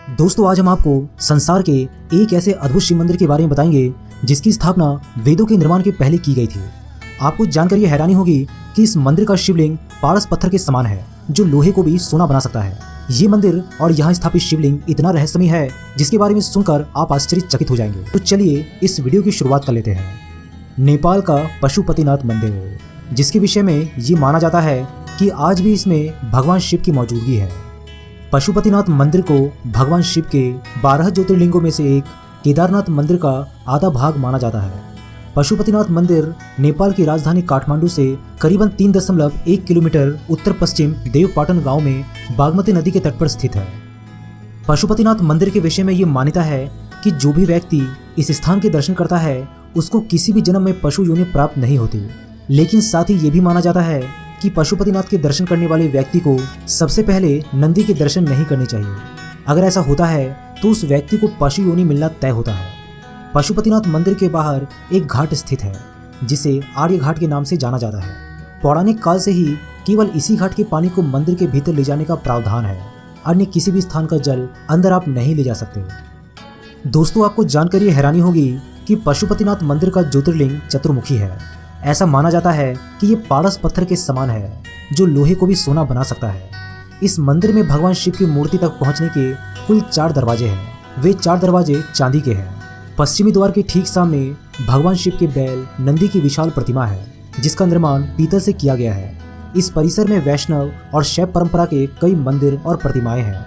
दोस्तों, आज हम आपको संसार के एक ऐसे अद्भुत शिव मंदिर के बारे में बताएंगे जिसकी स्थापना वेदों के निर्माण के पहले की गई थी। आपको जानकर यह हैरानी होगी कि इस मंदिर का शिवलिंग पारस पत्थर के समान है जो लोहे को भी सोना बना सकता है। ये मंदिर और यहाँ स्थापित शिवलिंग इतना रहस्यमय है जिसके बारे में सुनकर आप आश्चर्यचकित हो जाएंगे। तो चलिए इस वीडियो की शुरुआत कर लेते हैं। नेपाल का पशुपतिनाथ मंदिर, जिसके विषय में ये माना जाता है कि आज भी इसमें भगवान शिव की मौजूदगी है। पशुपतिनाथ मंदिर को भगवान शिव के 12 ज्योतिर्लिंगों में से एक केदारनाथ मंदिर का आधा भाग माना जाता है। पशुपतिनाथ मंदिर नेपाल की राजधानी काठमांडू से करीबन 3.1 किलोमीटर उत्तर पश्चिम देवपाटन गांव में बागमती नदी के तट पर स्थित है। पशुपतिनाथ मंदिर के विषय में ये मान्यता है कि जो भी व्यक्ति इस स्थान के दर्शन करता है उसको किसी भी जन्म में पशु योनि प्राप्त नहीं होती। लेकिन साथ ही ये भी माना जाता है कि पशुपतिनाथ के दर्शन करने वाले व्यक्ति को सबसे पहले नंदी के दर्शन नहीं करने चाहिए। अगर ऐसा होता है तो उस व्यक्ति को पशु योनि मिलना तय होता है। पशुपतिनाथ मंदिर के बाहर एक घाट स्थित है जिसे आर्य घाट के नाम से जाना जाता है। पौराणिक काल से ही केवल इसी घाट के पानी को मंदिर के भीतर ले जाने का प्रावधान है। अन्य किसी भी स्थान का जल अंदर आप नहीं ले जा सकते। दोस्तों, आपको जानकर ये हैरानी होगी कि पशुपतिनाथ मंदिर का ज्योतिर्लिंग चतुर्मुखी है। ऐसा माना जाता है कि ये पारस पत्थर के समान है जो लोहे को भी सोना बना सकता है। इस मंदिर में भगवान शिव की मूर्ति तक पहुंचने के कुल 4 दरवाजे हैं। वे 4 दरवाजे चांदी के हैं। पश्चिमी द्वार के ठीक सामने भगवान शिव के बैल नंदी की विशाल प्रतिमा है जिसका निर्माण पीतल से किया गया है। इस परिसर में वैष्णव और शैव परंपरा के कई मंदिर और प्रतिमाएं हैं।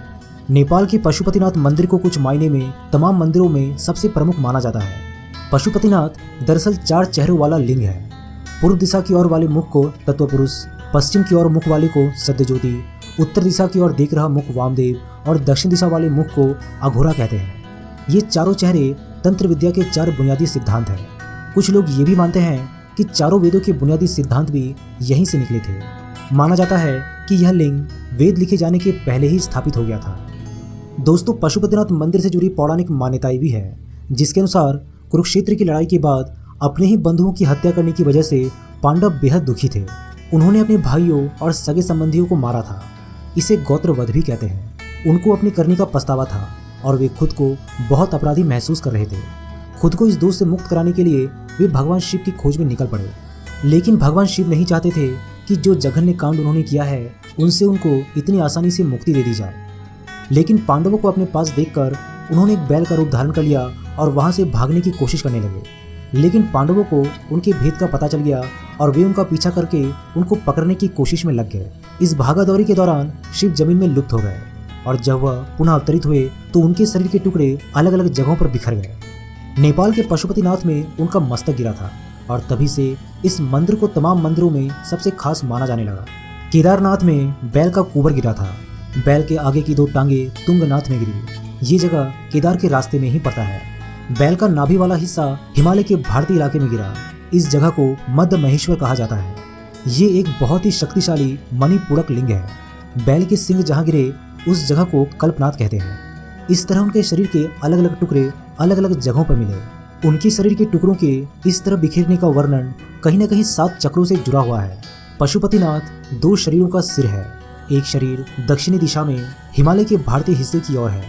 नेपाल के पशुपतिनाथ मंदिर को कुछ मायने में तमाम मंदिरों में सबसे प्रमुख माना जाता है। पशुपतिनाथ दरअसल 4 चेहरों वाला लिंग है। पूर्व दिशा की ओर वाले मुख को तत्वपुरुष, पश्चिम की ओर मुख वाले को सत्यज्योति, उत्तर दिशा की ओर देख रहा मुख वामदेव और दक्षिण दिशा वाले मुख को अघोरा कहते हैं। ये चारों चेहरे तंत्र विद्या के 4 बुनियादी सिद्धांत हैं। कुछ लोग ये भी मानते हैं कि चारों वेदों के बुनियादी सिद्धांत भी यहीं से निकले थे। माना जाता है कि यह लिंग वेद लिखे जाने के पहले ही स्थापित हो गया था। दोस्तों, पशुपतिनाथ मंदिर से जुड़ी पौराणिक मान्यताएं भी है जिसके अनुसार कुरुक्षेत्र की लड़ाई के बाद अपने ही बंधुओं की हत्या करने की वजह से पांडव बेहद दुखी थे। उन्होंने अपने भाइयों और सगे संबंधियों को मारा था। इसे गोत्रवध भी कहते हैं। उनको अपने करने का पछतावा था और वे खुद को बहुत अपराधी महसूस कर रहे थे। खुद को इस दोष से मुक्त कराने के लिए वे भगवान शिव की खोज में निकल पड़े। लेकिन भगवान शिव नहीं चाहते थे कि जो जघन्य कांड उन्होंने किया है उनसे उनको इतनी आसानी से मुक्ति दे दी जाए। लेकिन पांडवों को अपने पास देखकर उन्होंने एक बैल का रूप धारण कर लिया और वहां से भागने की कोशिश करने लगे। लेकिन पांडवों को उनके भेद का पता चल गया और वे उनका पीछा करके उनको पकड़ने की कोशिश में लग गए। इस भागादौड़ी के दौरान शिव जमीन में लुप्त हो गए और जब वह पुनः अवतरित हुए तो उनके शरीर के टुकड़े अलग अलग जगहों पर बिखर गए। नेपाल के पशुपतिनाथ में उनका मस्तक गिरा था और तभी से इस मंदिर को तमाम मंदिरों में सबसे खास माना जाने लगा। केदारनाथ में बैल का कुबर गिरा था। बैल के आगे की 2 टांगे तुंगनाथ में गिरी। ये जगह केदार के रास्ते में ही पड़ता है। बैल का नाभि वाला हिस्सा हिमालय के भारतीय इलाके में गिरा। इस जगह को मध्य महेश्वर कहा जाता है। ये एक बहुत ही शक्तिशाली मणिपूरक लिंग है। बैल के सिंग जहाँ गिरे उस जगह को कल्पनाथ कहते हैं। इस तरह उनके शरीर के अलग अलग टुकड़े अलग अलग जगहों पर मिले। उनके शरीर के टुकड़ों के इस तरह बिखरने का वर्णन कहीं न कहीं 7 चक्रों से जुड़ा हुआ है। पशुपतिनाथ 2 शरीरों का सिर है। एक शरीर दक्षिणी दिशा में हिमालय के भारतीय हिस्से की ओर है,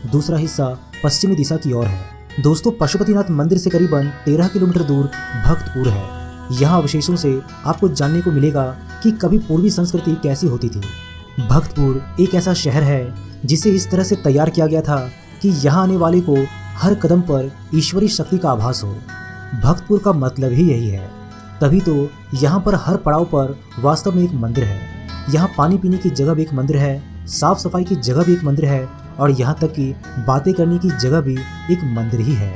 दूसरा हिस्सा पश्चिमी दिशा की ओर है। दोस्तों, पशुपतिनाथ मंदिर से करीबन 13 किलोमीटर दूर भक्तपुर है। यहाँ अवशेषों से आपको जानने को मिलेगा कि कभी पूर्वी संस्कृति कैसी होती थी। भक्तपुर एक ऐसा शहर है जिसे इस तरह से तैयार किया गया था कि यहाँ आने वाले को हर कदम पर ईश्वरीय शक्ति का आभास हो। भक्तपुर का मतलब ही यही है। तभी तो यहाँ पर हर पड़ाव पर वास्तव में एक मंदिर है। यहाँ पानी पीने की जगह भी एक मंदिर है, साफ सफाई की जगह भी एक मंदिर है और यहाँ तक कि बातें करने की जगह भी एक मंदिर ही है।